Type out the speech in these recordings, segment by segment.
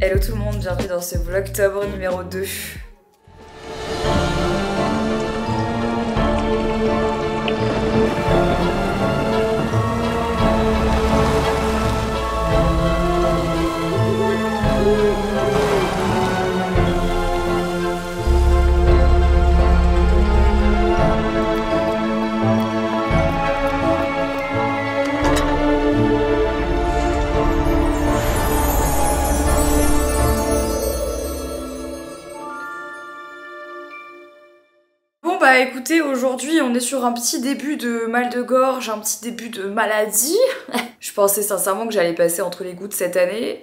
Hello tout le monde, bienvenue dans ce vlogtober numéro 2. Bah écoutez, aujourd'hui on est sur un petit début de mal de gorge, un petit début de maladie. Je pensais sincèrement que j'allais passer entre les gouttes cette année,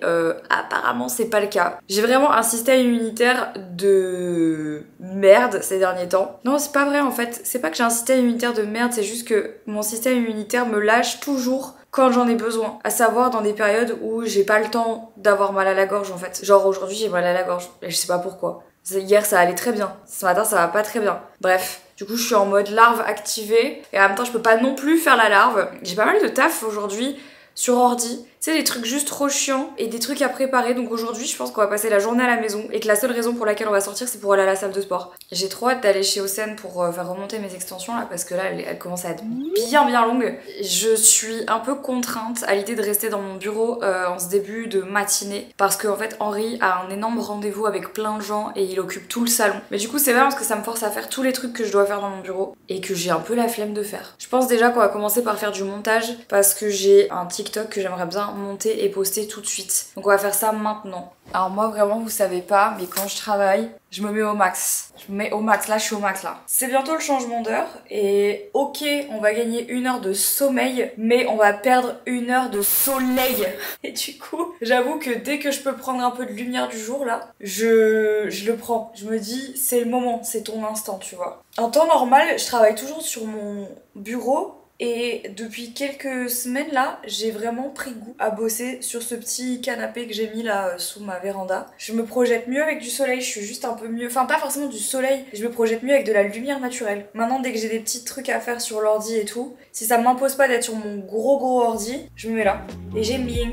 apparemment c'est pas le cas. J'ai vraiment un système immunitaire de merde ces derniers temps. Non c'est pas vrai en fait, c'est pas que j'ai un système immunitaire de merde, c'est juste que mon système immunitaire me lâche toujours quand j'en ai besoin, à savoir dans des périodes où j'ai pas le temps d'avoir mal à la gorge en fait. Genre aujourd'hui j'ai mal à la gorge, et je sais pas pourquoi. Hier ça allait très bien, ce matin ça va pas très bien. Bref, du coup je suis en mode larve activée et en même temps je peux pas non plus faire la larve. J'ai pas mal de taf aujourd'hui sur ordi. Tu sais, des trucs juste trop chiants et des trucs à préparer. Donc aujourd'hui, je pense qu'on va passer la journée à la maison et que la seule raison pour laquelle on va sortir, c'est pour aller à la salle de sport. J'ai trop hâte d'aller chez Océane pour faire remonter mes extensions là parce que là, elles commencent à être bien longues. Je suis un peu contrainte à l'idée de rester dans mon bureau en ce début de matinée parce qu'en fait, Henri a un énorme rendez-vous avec plein de gens et il occupe tout le salon. Mais du coup, c'est bien parce que ça me force à faire tous les trucs que je dois faire dans mon bureau et que j'ai un peu la flemme de faire. Je pense déjà qu'on va commencer par faire du montage parce que j'ai un TikTok que j'aimerais bien monter et poster tout de suite. Donc on va faire ça maintenant. Alors moi vraiment vous savez pas, mais quand je travaille, je me mets au max. Je me mets au max, là je suis au max là. C'est bientôt le changement d'heure et ok on va gagner 1 heure de sommeil, mais on va perdre 1 heure de soleil. Et du coup, j'avoue que dès que je peux prendre un peu de lumière du jour là, je le prends. Je me dis c'est le moment, c'est ton instant tu vois. En temps normal, je travaille toujours sur mon bureau. Et depuis quelques semaines là, j'ai vraiment pris goût à bosser sur ce petit canapé que j'ai mis là sous ma véranda. Je me projette mieux avec du soleil, je suis juste un peu mieux, enfin pas forcément du soleil, je me projette mieux avec de la lumière naturelle. Maintenant dès que j'ai des petits trucs à faire sur l'ordi et tout, si ça m'impose pas d'être sur mon gros ordi, je me mets là. Et j'aime bien.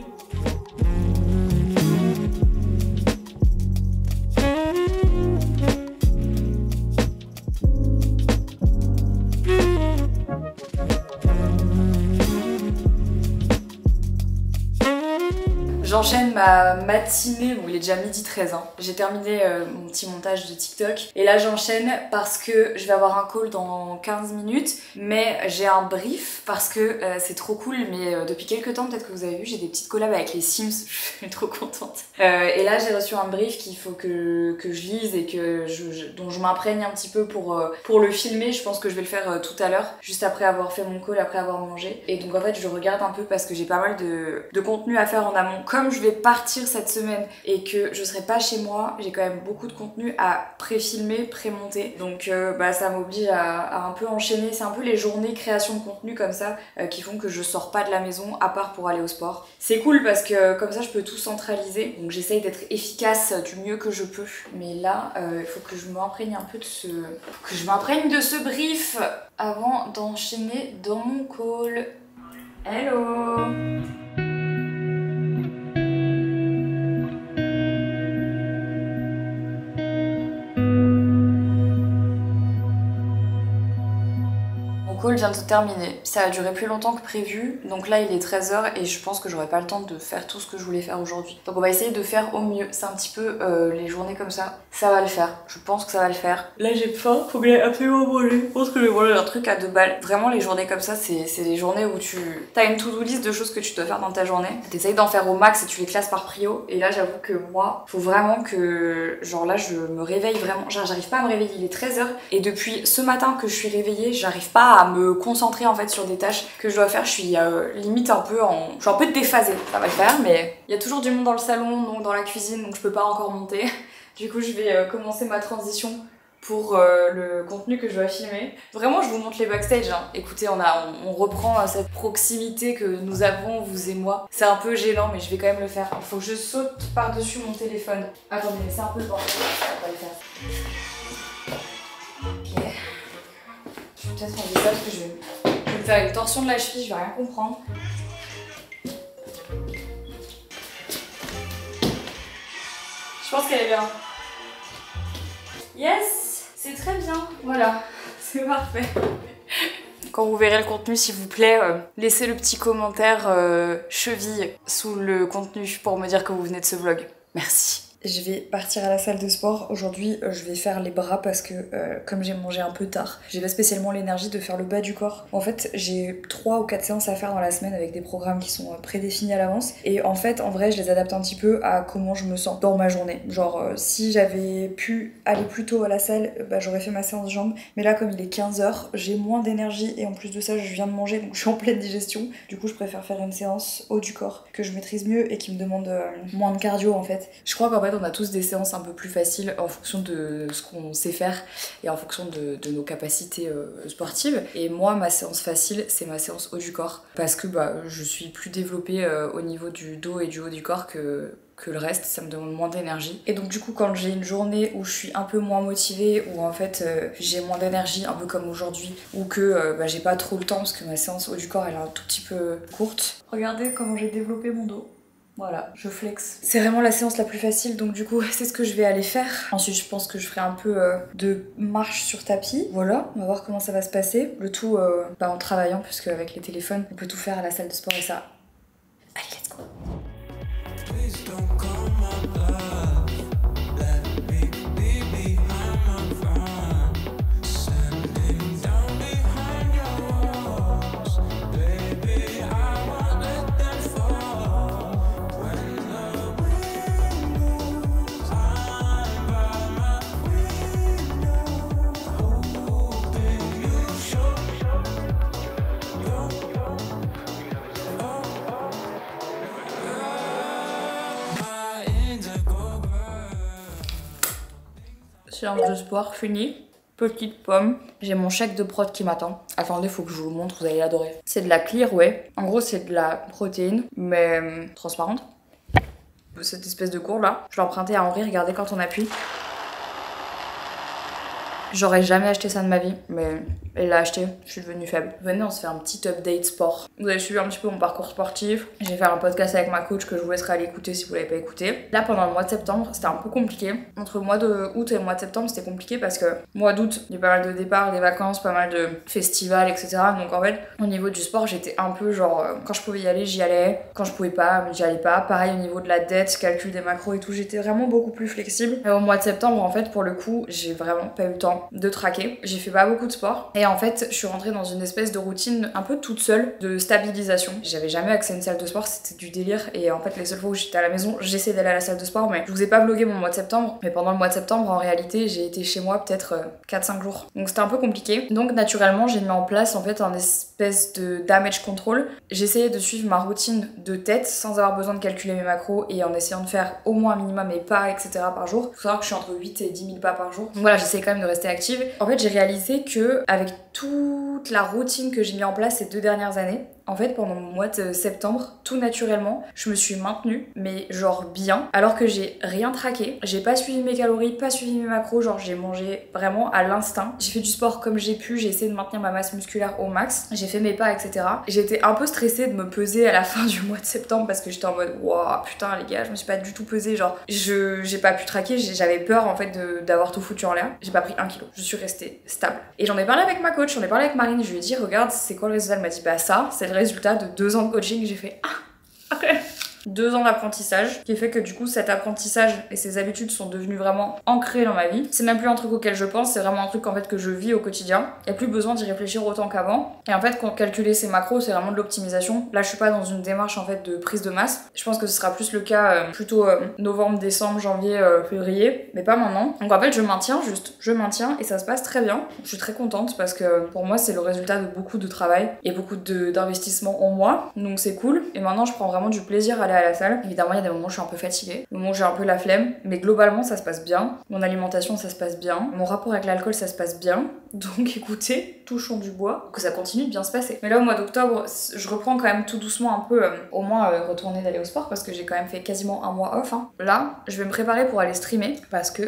J'enchaîne ma matinée, bon il est déjà 12h13 hein. J'ai terminé mon petit montage de TikTok et là j'enchaîne parce que je vais avoir un call dans 15 minutes mais j'ai un brief parce que c'est trop cool mais depuis quelques temps peut-être que vous avez vu j'ai des petites collabs avec les Sims, je suis trop contente. Et là j'ai reçu un brief qu'il faut que je lise et dont je m'imprègne un petit peu pour le filmer. Je pense que je vais le faire tout à l'heure, juste après avoir fait mon call, après avoir mangé. Et donc en fait je regarde un peu parce que j'ai pas mal de contenu à faire en amont. Comme je vais partir cette semaine et que je serai pas chez moi, j'ai quand même beaucoup de contenu à pré-filmer, pré-monter. Donc ça m'oblige à un peu enchaîner. C'est un peu les journées création de contenu comme ça qui font que je sors pas de la maison à part pour aller au sport. C'est cool parce que comme ça je peux tout centraliser. Donc j'essaye d'être efficace du mieux que je peux. Mais là, il faut que je m'imprègne un peu de ce brief avant d'enchaîner dans mon call. Hello! Mon call vient de se terminer. Ça a duré plus longtemps que prévu, donc là il est 13h et je pense que j'aurai pas le temps de faire tout ce que je voulais faire aujourd'hui. Donc on va essayer de faire au mieux. C'est un petit peu les journées comme ça. Ça va le faire. Je pense que ça va le faire. Là j'ai faim, faut que j'aille absolument manger. Je pense que je vais manger un truc à 2 balles. Vraiment les journées comme ça, c'est les journées où t'as une to-do list de choses que tu dois faire dans ta journée. T'essayes d'en faire au max et tu les classes par prio. Et là j'avoue que moi, faut vraiment que... Genre là je me réveille vraiment. Genre j'arrive pas à me réveiller, il est 13h. Et depuis ce matin que je suis réveillée, j'arrive pas à me concentrer en fait sur des tâches que je dois faire. Je suis limite un peu je suis un peu déphasée. Ça va le faire mais il y a toujours du monde dans le salon, donc dans la cuisine, donc je peux pas encore monter. Du coup je vais commencer ma transition pour le contenu que je dois filmer. Vraiment je vous montre les backstage hein. Écoutez on reprend cette proximité que nous avons vous et moi. C'est un peu gênant mais je vais quand même le faire. Il faut que je saute par-dessus mon téléphone. Attendez mais c'est un peu le bordel, ça va pas le faire. Ok. Je vais peut-être enlever ça parce que je vais me faire une torsion de la cheville, je vais rien comprendre. Je pense qu'elle est bien. Yes, c'est très bien. Voilà, c'est parfait. Quand vous verrez le contenu, s'il vous plaît, laissez le petit commentaire cheville sous le contenu pour me dire que vous venez de ce vlog. Merci. Je vais partir à la salle de sport. Aujourd'hui, je vais faire les bras parce que comme j'ai mangé un peu tard, j'ai pas spécialement l'énergie de faire le bas du corps. En fait, j'ai 3 ou 4 séances à faire dans la semaine avec des programmes qui sont prédéfinis à l'avance. Et en fait, en vrai, je les adapte un petit peu à comment je me sens dans ma journée. Genre, si j'avais pu aller plus tôt à la salle, bah, j'aurais fait ma séance jambes. Mais là, comme il est 15h, j'ai moins d'énergie et en plus de ça, je viens de manger, donc je suis en pleine digestion. Du coup, je préfère faire une séance haut du corps que je maîtrise mieux et qui me demande moins de cardio en fait. Je crois qu'en fait, on a tous des séances un peu plus faciles en fonction de ce qu'on sait faire et en fonction de nos capacités sportives. Et moi, ma séance facile, c'est ma séance haut du corps parce que bah, je suis plus développée au niveau du dos et du haut du corps que le reste, ça me demande moins d'énergie. Et donc du coup, quand j'ai une journée où je suis un peu moins motivée, où en fait j'ai moins d'énergie, un peu comme aujourd'hui, ou que bah, j'ai pas trop le temps parce que ma séance haut du corps elle est un tout petit peu courte. Regardez comment j'ai développé mon dos. Voilà, je flex. C'est vraiment la séance la plus facile, donc du coup, c'est ce que je vais aller faire. Ensuite, je pense que je ferai un peu de marche sur tapis. Voilà, on va voir comment ça va se passer. Le tout bah, en travaillant, puisque avec les téléphones, on peut tout faire à la salle de sport et ça. Allez, let's go. Séance de sport finie. Petite pomme. J'ai mon chèque de prot qui m'attend. Attendez, faut que je vous le montre, vous allez l'adorer. C'est de la Clear Whey. En gros, c'est de la protéine, mais transparente. Cette espèce de gourde là, je l'ai emprunté à Henri, regardez quand on appuie. J'aurais jamais acheté ça de ma vie, mais elle l'a acheté, je suis devenue faible. Venez, on se fait un petit update sport. Vous avez suivi un petit peu mon parcours sportif. J'ai fait un podcast avec ma coach que je vous laisserai aller écouter si vous l'avez pas écouté. Là, pendant le mois de septembre, c'était un peu compliqué. Entre le mois d'août et le mois de septembre, c'était compliqué parce que mois d'août, il y a pas mal de départs, des vacances, pas mal de festivals, etc. Donc en fait, au niveau du sport, j'étais un peu genre, quand je pouvais y aller, j'y allais. Quand je pouvais pas, j'y allais pas. Pareil au niveau de la dette, calcul des macros et tout, j'étais vraiment beaucoup plus flexible. Et au mois de septembre, en fait, pour le coup, j'ai vraiment pas eu le temps de traquer. J'ai fait pas beaucoup de sport. Et en fait, je suis rentrée dans une espèce de routine un peu toute seule de stabilisation. J'avais jamais accès à une salle de sport, c'était du délire. Et en fait, les seules fois où j'étais à la maison, j'essayais d'aller à la salle de sport. Mais je vous ai pas vlogué mon mois de septembre. Mais pendant le mois de septembre, en réalité, j'ai été chez moi peut-être 4-5 jours. Donc c'était un peu compliqué. Donc naturellement, j'ai mis en place en fait un espèce de damage control. J'essayais de suivre ma routine de tête sans avoir besoin de calculer mes macros et en essayant de faire au moins un minimum mes pas, etc. par jour. Faut savoir que je suis entre 8 et 10 000 pas par jour. Donc voilà, j'essaie quand même de rester active. En fait, j'ai réalisé que avec toute la routine que j'ai mis en place ces 2 dernières années, en fait, pendant mon mois de septembre, tout naturellement, je me suis maintenue, mais genre bien, alors que j'ai rien traqué. J'ai pas suivi mes calories, pas suivi mes macros, genre j'ai mangé vraiment à l'instinct. J'ai fait du sport comme j'ai pu, j'ai essayé de maintenir ma masse musculaire au max, j'ai fait mes pas, etc. J'étais un peu stressée de me peser à la fin du mois de septembre parce que j'étais en mode waouh, putain les gars, je me suis pas du tout pesée, genre j'ai pas pu traquer, j'avais peur en fait d'avoir tout foutu en l'air. J'ai pas pris 1 kilo, je suis restée stable. Et j'en ai parlé avec ma coach, j'en ai parlé avec Marine, je lui ai dit regarde, c'est quoi le résultat? Elle m'a dit bah ça, c'est le résultat de 2 ans de coaching. J'ai fait ah ok. 2 ans d'apprentissage, qui fait que du coup cet apprentissage et ces habitudes sont devenues vraiment ancrées dans ma vie. C'est même plus un truc auquel je pense, c'est vraiment un truc en fait que je vis au quotidien. Il n'y a plus besoin d'y réfléchir autant qu'avant. Et en fait, quand calculer ces macros, c'est vraiment de l'optimisation. Là, je suis pas dans une démarche en fait de prise de masse. Je pense que ce sera plus le cas plutôt novembre, décembre, janvier, février, mais pas maintenant. Donc en fait, je maintiens et ça se passe très bien. Je suis très contente parce que pour moi, c'est le résultat de beaucoup de travail et beaucoup d'investissement en moi. Donc c'est cool. Et maintenant, je prends vraiment du plaisir à aller à la salle. Évidemment, il y a des moments où je suis un peu fatiguée, des moments où j'ai un peu la flemme, mais globalement, ça se passe bien. Mon alimentation, ça se passe bien. Mon rapport avec l'alcool, ça se passe bien. Donc écoutez, touchons du bois, que ça continue de bien se passer. Mais là, au mois d'octobre, je reprends quand même tout doucement un peu, au moins retourner d'aller au sport, parce que j'ai quand même fait quasiment un mois off. Hein. Là, je vais me préparer pour aller streamer, parce que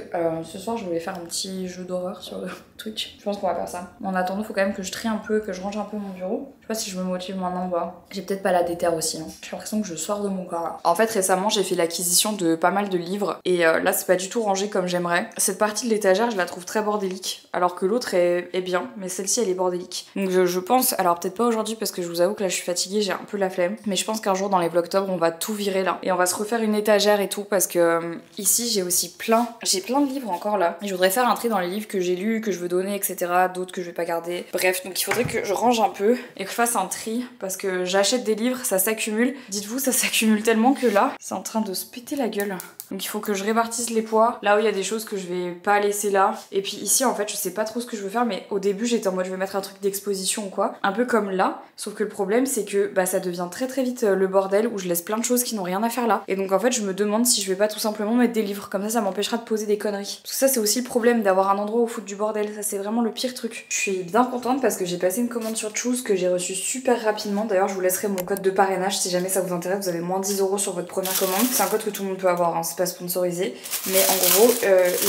ce soir, je voulais faire un petit jeu d'horreur sur Twitch. Je pense qu'on va faire ça. En attendant, faut quand même que je trie un peu, que je range un peu mon bureau. Je sais pas si je me motive maintenant ou pas. J'ai peut-être pas la déterre aussi. Hein. J'ai l'impression que je sors de mon corps. par là. En fait récemment j'ai fait l'acquisition de pas mal de livres et là c'est pas du tout rangé comme j'aimerais. Cette partie de l'étagère je la trouve très bordélique alors que l'autre est bien, mais celle-ci elle est bordélique. Donc je pense, alors peut-être pas aujourd'hui parce que je vous avoue que là je suis fatiguée, j'ai un peu la flemme, mais je pense qu'un jour dans les vlogtober on va tout virer là et on va se refaire une étagère et tout parce que ici j'ai aussi plein de livres encore là. Et je voudrais faire un tri dans les livres que j'ai lus, que je veux donner, etc. D'autres que je vais pas garder. Bref, donc il faudrait que je range un peu et que je fasse un tri parce que j'achète des livres, ça s'accumule. Dites-vous, ça s'accumule tellement que là, c'est en train de se péter la gueule. Donc il faut que je répartisse les poids. Là où il y a des choses que je vais pas laisser là. Et puis ici, en fait, je sais pas trop ce que je veux faire, mais au début, j'étais en mode je vais mettre un truc d'exposition ou quoi. Un peu comme là. Sauf que le problème, c'est que bah, ça devient très très vite le bordel où je laisse plein de choses qui n'ont rien à faire là. Et donc en fait, je me demande si je vais pas tout simplement mettre des livres. Comme ça m'empêchera de poser des conneries. Parce que ça, c'est aussi le problème d'avoir un endroit où foutre du bordel. Ça, c'est vraiment le pire truc. Je suis bien contente parce que j'ai passé une commande sur Choose que j'ai reçue super rapidement. D'ailleurs, je vous laisserai mon code de parrainage si jamais ça vous intéresse. Vous avez moins 10 € sur votre première commande. C'est un code que tout le monde peut avoir, hein. C'est pas sponsorisé. Mais en gros,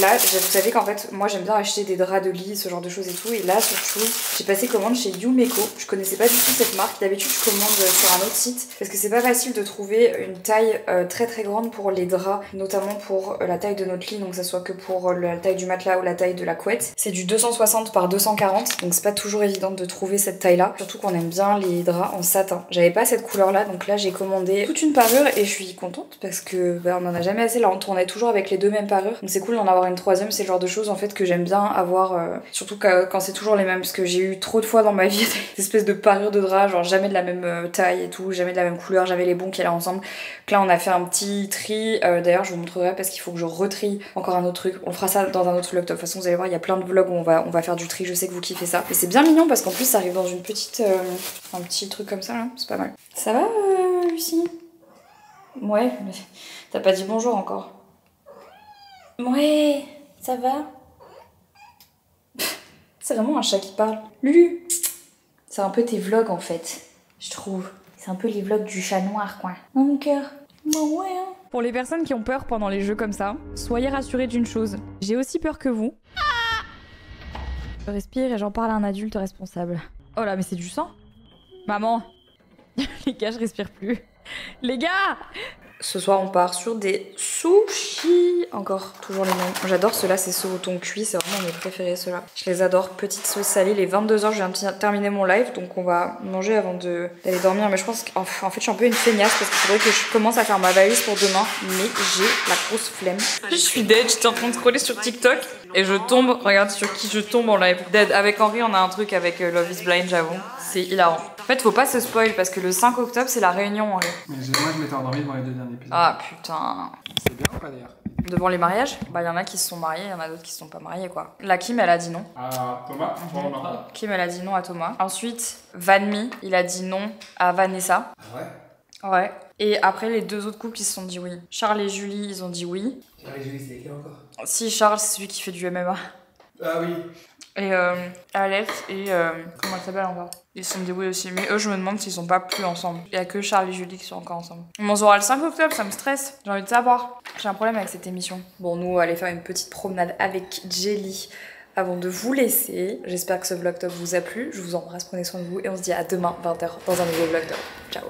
là, vous savez qu'en fait, moi j'aime bien acheter des draps de lit, ce genre de choses et tout. Et là, sur Choose, j'ai passé commande chez Yumeko. Je connaissais pas du tout cette marque. D'habitude, je commande sur un autre site parce que c'est pas facile de trouver une taille très très grande pour les draps, notamment pour la taille de notre lit, donc que ça soit que pour la taille du matelas ou la taille de la couette. C'est du 260 par 240, donc c'est pas toujours évident de trouver cette taille-là. Surtout qu'on aime bien les draps en satin. J'avais pas cette couleur-là, donc là j'ai commandé toute une parure et je suis contente parce que bah, on en a jamais assez. Là, on tournait toujours avec les deux mêmes parures, donc c'est cool d'en avoir une troisième. C'est le genre de choses en fait que j'aime bien avoir, surtout quand c'est toujours les mêmes, parce que j'ai eu trop de fois dans ma vie des espèces de parures de draps, genre jamais de la même taille et tout, jamais de la même couleur, jamais les bons qui allaient ensemble. Donc là on a fait un petit tri, d'ailleurs je vous montrerai parce qu'il faut que je retrie encore un autre truc. On fera ça dans un autre vlog. De toute façon vous allez voir, il y a plein de vlogs où on va faire du tri, je sais que vous kiffez ça. Et c'est bien mignon parce qu'en plus ça arrive dans une petite, un petit truc comme ça là, c'est pas mal. Ça va Lucie? Ouais, mais t'as pas dit bonjour encore. Ouais, ça va? C'est vraiment un chat qui parle. Lulu! C'est un peu tes vlogs en fait, je trouve. C'est un peu les vlogs du chat noir quoi. Dans mon cœur. Bah ouais hein. Pour les personnes qui ont peur pendant les jeux comme ça, soyez rassurés d'une chose. J'ai aussi peur que vous. Je respire et j'en parle à un adulte responsable. Oh là mais c'est du sang? Maman! Les gars, je respire plus. Les gars! Ce soir, on part sur des sushis. Encore, toujours les mêmes. J'adore ceux-là, c'est ceux au thon cuit. C'est vraiment mes préférés, ceux-là. Je les adore. Petite sauce salée. Les 22h, je viens de terminer mon live. Donc, on va manger avant d'aller dormir. Mais je pense qu'en fait, je suis un peu une feignasse parce qu'il faudrait que je commence à faire ma valise pour demain. Mais j'ai la grosse flemme. Je suis dead. J'étais en train de scroller sur TikTok. Et je tombe. Regarde sur qui je tombe en live. Dead. Avec Henri, on a un truc avec Love is Blind, j'avoue. C'est hilarant. En fait, faut pas se spoil parce que le 5 octobre, c'est la réunion. Henri. Mais moi, je m'étais endormi devant les 2 derniers épisodes. Ah putain. C'est bien ou pas d'ailleurs? Devant les mariages, bah il y en a qui se sont mariés, il y en a d'autres qui se sont pas mariés quoi. La Kim elle a dit non. Ah, Thomas? Kim elle a dit non à Thomas. Ensuite, Vanmi, il a dit non à Vanessa. Ah ouais? Ouais. Et après les deux autres couples ils se sont dit oui. Charles et Julie ils ont dit oui. Charles et Julie c'est lesquels encore? Si Charles c'est celui qui fait du MMA. Ah oui. Et Alex et comment elle s'appelle encore? Ils se sont dit oui aussi, mais eux je me demande s'ils sont pas plus ensemble. Il y a que Charles et Julie qui sont encore ensemble. On saura le 5 octobre, ça me stresse. J'ai envie de savoir. J'ai un problème avec cette émission. Bon, nous on va aller faire une petite promenade avec Jelly avant de vous laisser. J'espère que ce vlog top vous a plu. Je vous embrasse, prenez soin de vous et on se dit à demain 20h dans un nouveau vlog top. Ciao.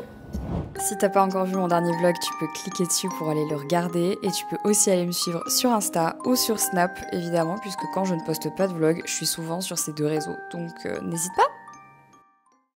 Si t'as pas encore vu mon dernier vlog, tu peux cliquer dessus pour aller le regarder et tu peux aussi aller me suivre sur Insta ou sur Snap évidemment puisque quand je ne poste pas de vlog, je suis souvent sur ces deux réseaux. Donc n'hésite pas.